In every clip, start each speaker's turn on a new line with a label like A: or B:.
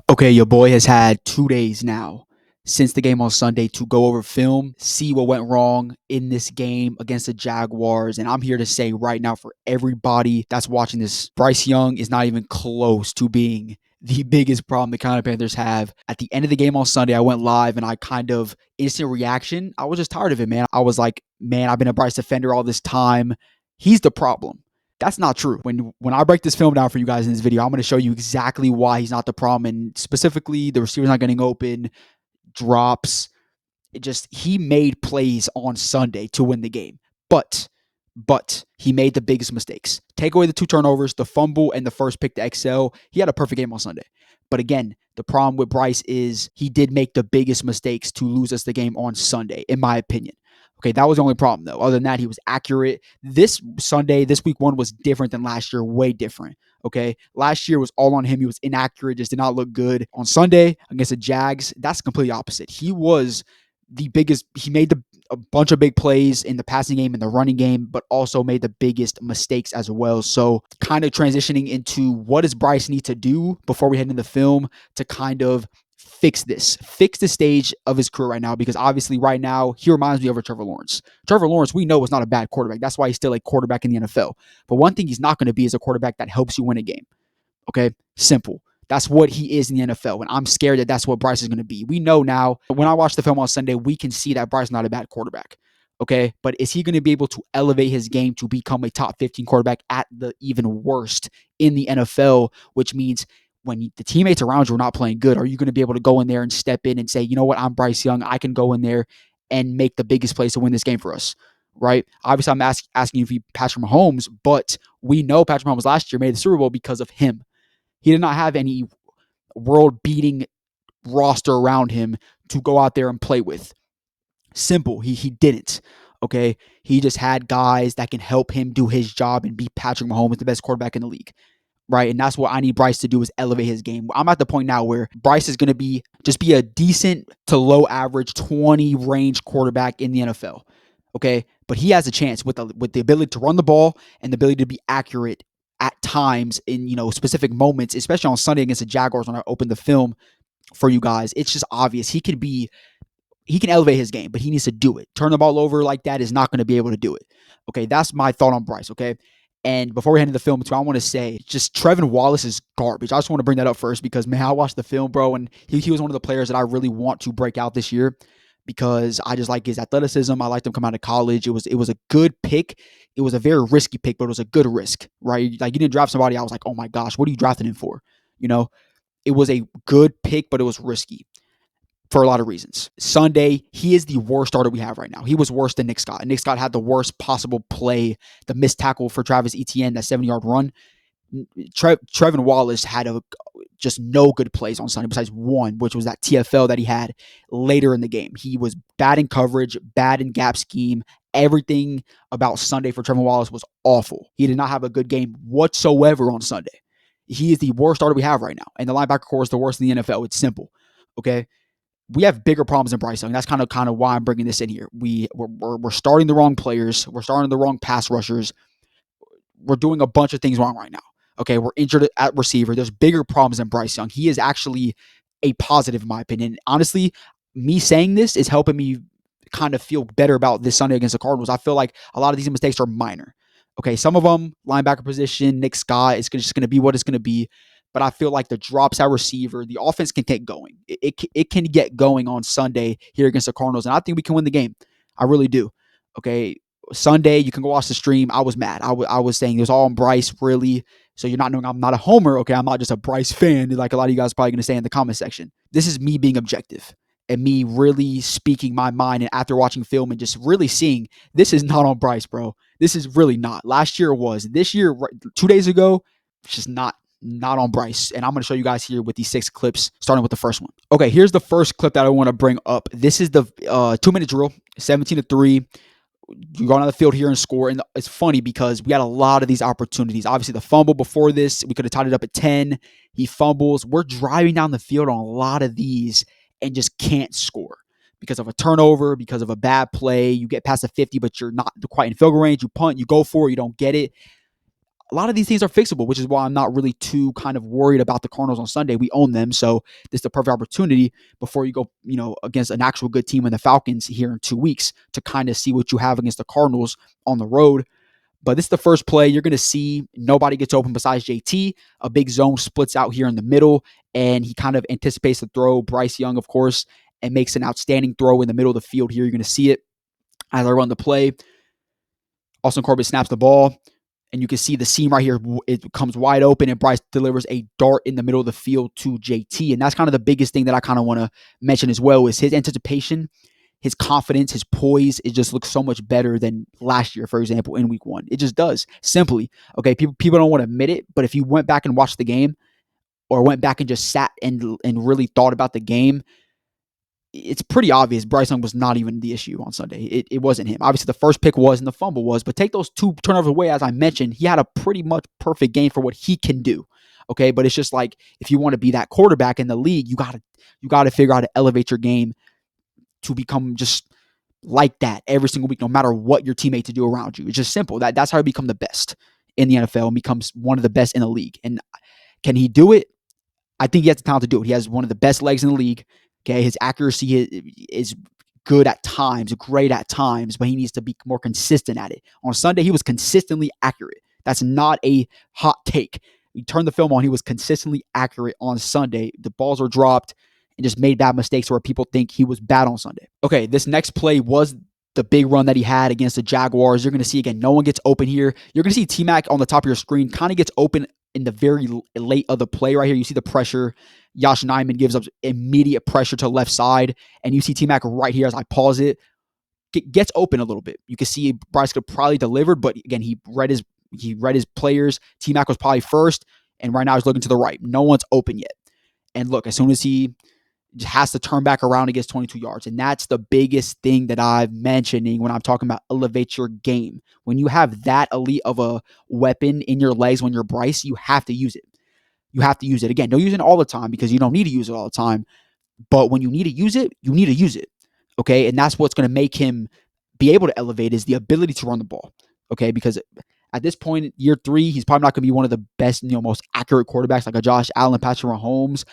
A: Okay, your boy has had 2 days now since the game on Sunday to go over film, see what went wrong in this game against the Jaguars. And I'm here to say right now for everybody that's watching this, Bryce Young is not even close to being the biggest problem the Carolina Panthers have. At the end of the game on Sunday, I went live and I kind of instant reaction. I was just tired of it, man. I was like, man, I've been a Bryce defender all this time. He's the problem. That's not true. When I break this film down for you guys in this video, I'm going to show you exactly why he's not the problem, and specifically the receiver's not getting open, drops. He made plays on Sunday to win the game, but he made the biggest mistakes. Take away the 2 turnovers, the fumble, and the first pick to excel. He had a perfect game on Sunday. But again, the problem with Bryce is he did make the biggest mistakes to lose us the game on Sunday, in my opinion. Okay, that was the only problem, though. Other than that, he was accurate. This Sunday, this week one was different than last year, way different. Okay, last year was all on him. He was inaccurate, just did not look good. On Sunday against the Jags, that's completely opposite. He was the biggest. He made a bunch of big plays in the passing game and the running game, but also made the biggest mistakes as well. So kind of transitioning into what does Bryce need to do before we head into the film to kind of fix the stage of his career right now, because obviously right now he reminds me of a Trevor Lawrence. Trevor Lawrence, we know, is not a bad quarterback. That's why he's still a quarterback in the NFL. But one thing he's not going to be is a quarterback that helps you win a game. Okay, simple. That's what he is in the NFL, and I'm scared that that's what Bryce is going to be. We know now, when I watch the film on Sunday, we can see that Bryce is not a bad quarterback. Okay, but is he going to be able to elevate his game to become a top 15 quarterback at the even worst in the NFL, which means when the teammates around you are not playing good, are you going to be able to go in there and step in and say, you know what, I'm Bryce Young. I can go in there and make the biggest plays to win this game for us, right? Obviously, I'm asking you if you Patrick Mahomes, but we know Patrick Mahomes last year made the Super Bowl because of him. He did not have any world-beating roster around him to go out there and play with. Simple. He didn't. Okay. He just had guys that can help him do his job and be Patrick Mahomes, the best quarterback in the league. Right. And that's what I need Bryce to do, is elevate his game. I'm at the point now where Bryce is going to be a decent to low average 20 range quarterback in the NFL. Okay. But he has a chance with the ability to run the ball and the ability to be accurate at times in, specific moments, especially on Sunday against the Jaguars when I opened the film for you guys. It's just obvious he can elevate his game, but he needs to do it. Turn the ball over like that is not going to be able to do it. Okay, that's my thought on Bryce, okay? And before we head into the film, too, I want to say just Trevin Wallace is garbage. I just want to bring that up first because, man, I watched the film, bro, and he was one of the players that I really want to break out this year because I just like his athleticism. I liked him come out of college. It was a good pick. It was a very risky pick, but it was a good risk, right? Like, you didn't draft somebody, I was like, oh my gosh, what are you drafting him for? You know, it was a good pick, but it was risky for a lot of reasons. Sunday, he is the worst starter we have right now. He was worse than Nick Scott. And Nick Scott had the worst possible play, the missed tackle for Travis Etienne, that 70-yard run. Trevin Wallace had just no good plays on Sunday besides one, which was that TFL that he had later in the game. He was bad in coverage, bad in gap scheme. Everything about Sunday for Trevin Wallace was awful. He did not have a good game whatsoever on Sunday. He is the worst starter we have right now. And the linebacker core is the worst in the NFL. It's simple. Okay. We have bigger problems than Bryce Young. That's kind of why I'm bringing this in here. We're starting the wrong players. We're starting the wrong pass rushers. We're doing a bunch of things wrong right now. Okay, we're injured at receiver. There's bigger problems than Bryce Young. He is actually a positive, in my opinion. Honestly, me saying this is helping me kind of feel better about this Sunday against the Cardinals. I feel like a lot of these mistakes are minor. Okay, some of them, linebacker position, Nick Scott, it's just going to be what it's going to be. But I feel like the drops at receiver, the offense can get going. It can get going on Sunday here against the Cardinals, and I think we can win the game. I really do. Okay, Sunday, you can go watch the stream. I was mad. I was saying it was all on Bryce, really. So you're not knowing I'm not a homer. Okay, I'm not just a Bryce fan, like a lot of you guys are probably going to say in the comment section. This is me being objective and me really speaking my mind, and after watching film and just really seeing this is not on Bryce, bro. This is really not. Last year it was. This year, 2 days ago, it's just not on Bryce. And I'm going to show you guys here with these 6 clips, starting with the first one. Okay, here's the first clip that I want to bring up. This is the 2-minute drill, 17-3. You go on the field here and score. And it's funny because we had a lot of these opportunities. Obviously, the fumble before this, we could have tied it up at 10. He fumbles. We're driving down the field on a lot of these and just can't score because of a turnover, because of a bad play. You get past the 50, but you're not quite in field goal range. You punt, you go for it, you don't get it. a lot of these things are fixable, which is why I'm not really too kind of worried about the Cardinals on Sunday. We own them, so this is the perfect opportunity before you go, against an actual good team in the Falcons here in 2 weeks to kind of see what you have against the Cardinals on the road. But this is the first play. You're going to see nobody gets open besides JT. A big zone splits out here in the middle, and he kind of anticipates the throw. Bryce Young, of course, and makes an outstanding throw in the middle of the field here. You're going to see it as I run the play. Austin Corbett snaps the ball, and you can see the seam right here. It comes wide open, and Bryce delivers a dart in the middle of the field to JT. And that's kind of the biggest thing that I kind of want to mention as well is his anticipation, his confidence, his poise. It just looks so much better than last year, for example, in week 1. It just does. Simply, okay, people don't want to admit it, but if you went back and watched the game or went back and just sat and really thought about the game, it's pretty obvious Bryce Young was not even the issue on Sunday. It wasn't him. Obviously, the first pick was and the fumble was, but take those 2 turnovers away, as I mentioned, he had a pretty much perfect game for what he can do. Okay, but it's just like if you want to be that quarterback in the league, you gotta figure out how to elevate your game to become just like that every single week, no matter what your teammates do around you. It's just simple. That's how you become the best in the NFL and becomes one of the best in the league. And can he do it? I think he has the talent to do it. He has one of the best legs in the league. Okay, his accuracy is good at times, great at times, but he needs to be more consistent at it. On Sunday, he was consistently accurate. That's not a hot take. You turn the film on, he was consistently accurate on Sunday. The balls are dropped and just made bad mistakes where people think he was bad on Sunday. Okay, this next play was the big run that he had against the Jaguars. You're going to see, again, no one gets open here. You're going to see T-Mac on the top of your screen kind of gets open in the very late of the play right here. You see the pressure. Josh Nyman gives up immediate pressure to left side, and you see T-Mac right here as I pause it. Gets open a little bit. You can see Bryce could probably delivered, but again, he read his players. T-Mac was probably first, and right now he's looking to the right. No one's open yet. And look, as soon as he has to turn back around, he gets 22 yards. And that's the biggest thing that I'm mentioning when I'm talking about elevate your game. When you have that elite of a weapon in your legs when you're Bryce, you have to use it. You have to use it. Again, don't use it all the time because you don't need to use it all the time. But when you need to use it, you need to use it. Okay? And that's what's going to make him be able to elevate is the ability to run the ball. Okay? Because at this point, year 3, he's probably not going to be one of the best, most accurate quarterbacks like a Josh Allen, Patrick Mahomes.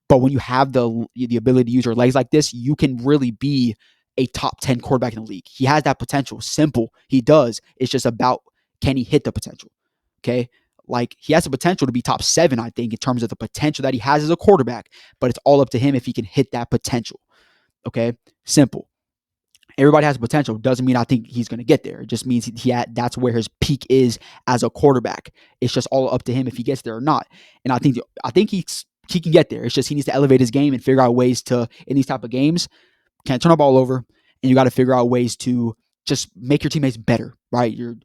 A: But when you have the ability to use your legs like this, you can really be a top 10 quarterback in the league. He has that potential. Simple. He does. It's just about, can he hit the potential? Okay? Like, he has the potential to be top 7, I think, in terms of the potential that he has as a quarterback. But it's all up to him if he can hit that potential. Okay? Simple. Everybody has potential. Doesn't mean I think he's going to get there. It just means that's where his peak is as a quarterback. It's just all up to him if he gets there or not. And I think he can get there. It's just he needs to elevate his game and figure out ways to, in these type of games, can't turn the ball over, and you got to figure out ways to just make your teammates better, right? Your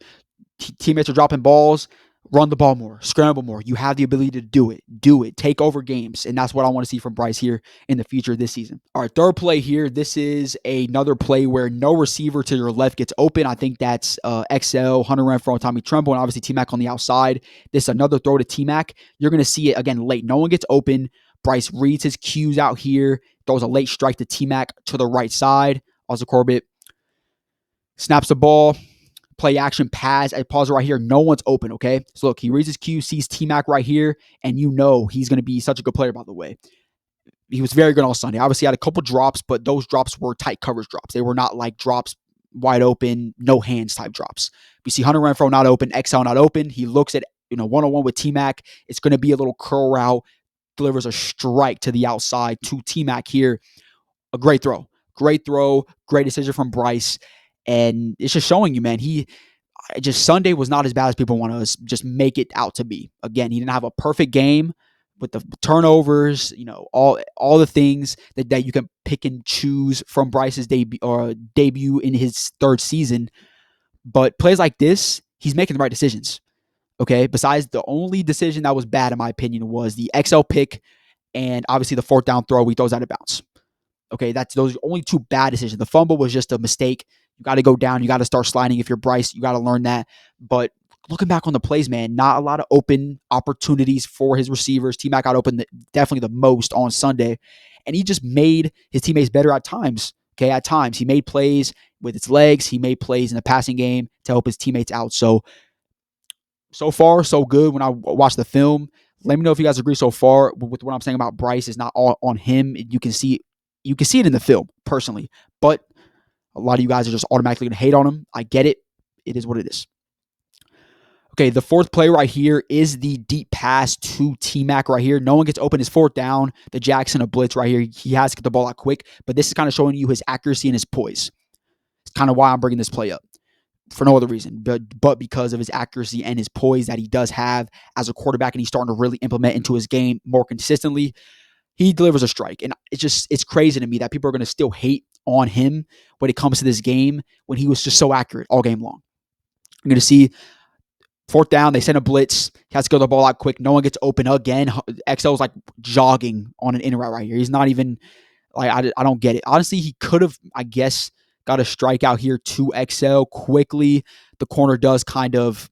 A: teammates are dropping balls, run the ball more, scramble more. You have the ability to do it, take over games, and that's what I want to see from Bryce here in the future this season. All right, third play here. This is another play where no receiver to your left gets open. I think that's XL, Hunter Renfrow, Tommy Tremble, and obviously T-Mac on the outside. This is another throw to T-Mac. You're going to see it again late. No one gets open. Bryce reads his cues out here, throws a late strike to T-Mac to the right side. Also Corbett snaps the ball. Play action pass. I pause it right here. No one's open, okay? So look, he reads his cue, sees T-Mac right here, and you know he's going to be such a good player, by the way. He was very good on Sunday. Obviously, he had a couple drops, but those drops were tight coverage drops. They were not like drops wide open, no hands type drops. We see Hunter Renfrow not open, XL not open. He looks at, one-on-one with T-Mac. It's going to be a little curl route, delivers a strike to the outside to T-Mac here. A great throw. Great throw. Great decision from Bryce. And it's just showing you, man, Sunday was not as bad as people want to just make it out to be. Again, he didn't have a perfect game with the turnovers, all the things that you can pick and choose from Bryce's debut in his 3rd season. But plays like this, he's making the right decisions. Okay. Besides, the only decision that was bad, in my opinion, was the XL pick and obviously the 4th down throw. He throws out of bounds. Okay. Those are only 2 bad decisions. The fumble was just a mistake. You got to go down. You got to start sliding. If you're Bryce, you got to learn that. But looking back on the plays, man, not a lot of open opportunities for his receivers. T-Mac got open definitely the most on Sunday. And he just made his teammates better at times. Okay, at times. He made plays with his legs. He made plays in the passing game to help his teammates out. So So far, so good when I watch the film. Let me know if you guys agree so far with what I'm saying about Bryce. Is not all on him. You can see it in the film personally, but a lot of you guys are just automatically going to hate on him. I get it. It is what it is. Okay, the fourth play right here is the deep pass to T-Mac right here. No one gets open. His fourth down. The Jackson a blitz right here. He has to get the ball out quick, but this is kind of showing you his accuracy and his poise. It's kind of why I'm bringing this play up. For no other reason, but because of his accuracy and his poise that he does have as a quarterback, and he's starting to really implement into his game more consistently. He delivers a strike, and it's crazy to me that people are going to still hate on him when it comes to this game when he was just so accurate all game long. I'm going to see fourth down, they send a blitz. He has to go the ball out quick. No one gets open again. XL is like jogging on an in route right here. He's not even like I don't get it. Honestly, he could have, I guess, got a strikeout here to XL quickly. The corner does kind of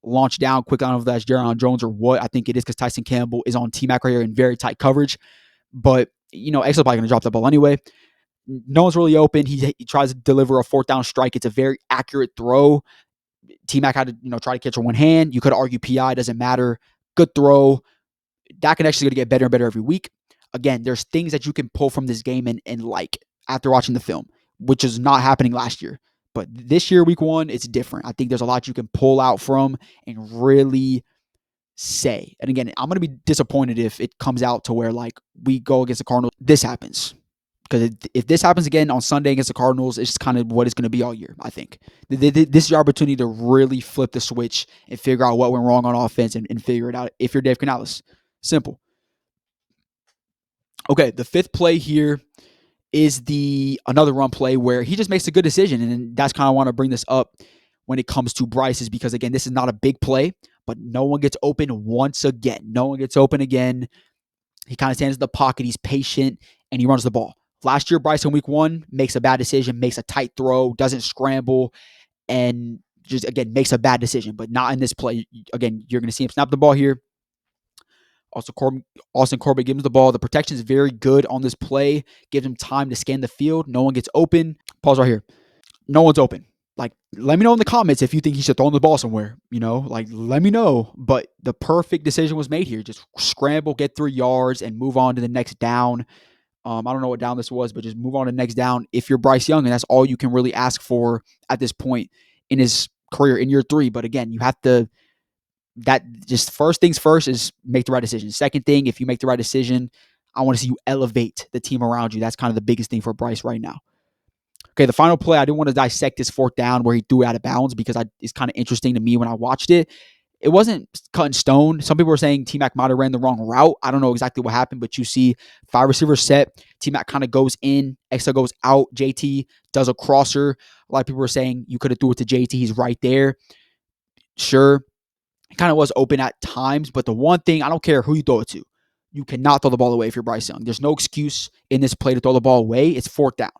A: launch down quick. I don't know if that's Jaron Jones or what. I think it is because Tyson Campbell is on T-Mac right here in very tight coverage. But, XL probably going to drop the ball anyway. No one's really open. He tries to deliver a fourth down strike. It's a very accurate throw. T-Mac had to, try to catch with one hand. You could argue PI, doesn't matter. Good throw. Dak can actually going to get better and better every week. Again, there's things that you can pull from this game and like after watching the film, which is not happening last year. But this year, week one, it's different. I think there's a lot you can pull out from and really say. And again, I'm going to be disappointed if it comes out to where like we go against the Cardinals. This happens. Because if this happens again on Sunday against the Cardinals, it's just kind of what it's going to be all year, I think. This is your opportunity to really flip the switch and figure out what went wrong on offense and figure it out if you're Dave Canales. Simple. Okay, the fifth play here is another run play where he just makes a good decision. And that's kind of want to bring this up when it comes to Bryce is because, again, this is not a big play, but no one gets open once again. No one gets open again. He kind of stands in the pocket. He's patient, and he runs the ball. Last year, Bryce in week one makes a bad decision, makes a tight throw, doesn't scramble, and just, again, makes a bad decision, but not in this play. Again, you're going to see him snap the ball here. Austin Corbett gives him the ball. The protection is very good on this play. Gives him time to scan the field. No one gets open. Pause right here. No one's open. Like, let me know in the comments if you think he should throw the ball somewhere. Like, let me know. But the perfect decision was made here. Just scramble, get 3 yards, and move on to the next down. I don't know what down this was, but just move on to the next down if you're Bryce Young, and that's all you can really ask for at this point in his career in year 3. But again, you have to just first things first is make the right decision. Second thing, if you make the right decision, I want to see you elevate the team around you. That's kind of the biggest thing for Bryce right now. Okay, the final play, I didn't want to dissect this fourth down where he threw out of bounds because it's kind of interesting to me when I watched it. It wasn't cut in stone. Some people were saying T-Mac might have ran the wrong route. I don't know exactly what happened, but you see 5 receivers set. T-Mac kind of goes in. XL goes out. JT does a crosser. A lot of people were saying you could have threw it to JT. He's right there. Sure. It kind of was open at times, but the one thing, I don't care who you throw it to, you cannot throw the ball away if you're Bryce Young. There's no excuse in this play to throw the ball away. It's fourth down.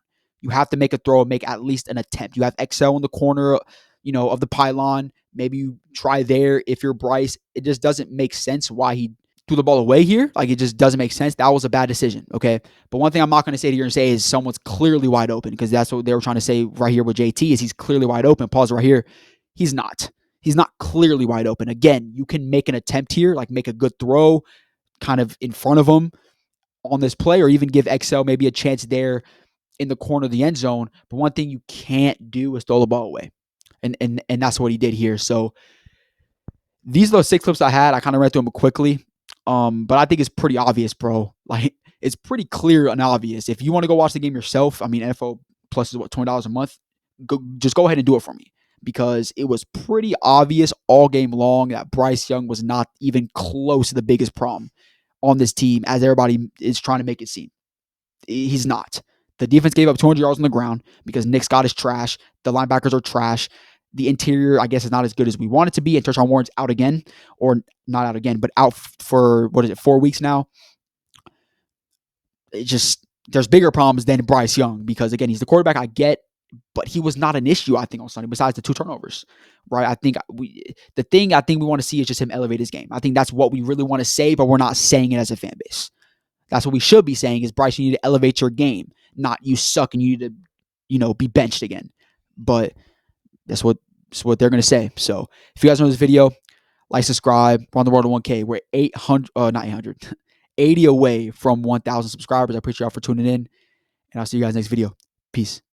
A: You have to make a throw and make at least an attempt. You have XL in the corner, of the pylon. Maybe you try there if you're Bryce. It just doesn't make sense why he threw the ball away here. Like, it just doesn't make sense. That was a bad decision, okay? But one thing I'm not going to say here and say is someone's clearly wide open, because that's what they were trying to say right here with JT is he's clearly wide open. Pause right here. He's not. He's not clearly wide open. Again, you can make an attempt here, like make a good throw kind of in front of him on this play, or even give XL maybe a chance there in the corner of the end zone. But one thing you can't do is throw the ball away. And that's what he did here. So these are the 6 clips I had. I kind of read through them quickly. But I think it's pretty obvious, bro. Like, it's pretty clear and obvious. If you want to go watch the game yourself, I mean, NFL Plus is what, $20 a month? Just go ahead and do it for me. Because it was pretty obvious all game long that Bryce Young was not even close to the biggest problem on this team as everybody is trying to make it seem. He's not. The defense gave up 200 yards on the ground because Nick Scott is trash. The linebackers are trash. The interior, I guess, is not as good as we want it to be. And Tershawn Warren's out again, or not out again, but out for, 4 weeks now. There's bigger problems than Bryce Young because, again, he's the quarterback. I get, but he was not an issue, I think, on Sunday, besides the 2 turnovers, right? I think we want to see is just him elevate his game. I think that's what we really want to say, but we're not saying it as a fan base. That's what we should be saying is, Bryce, you need to elevate your game, not you suck and you need to, be benched again. But that's what It's what they're going to say. So if you guys know this video, like, subscribe. We're on the road to 1K. We're 800, not 800, 80 away from 1,000 subscribers. I appreciate y'all for tuning in, and I'll see you guys next video. Peace.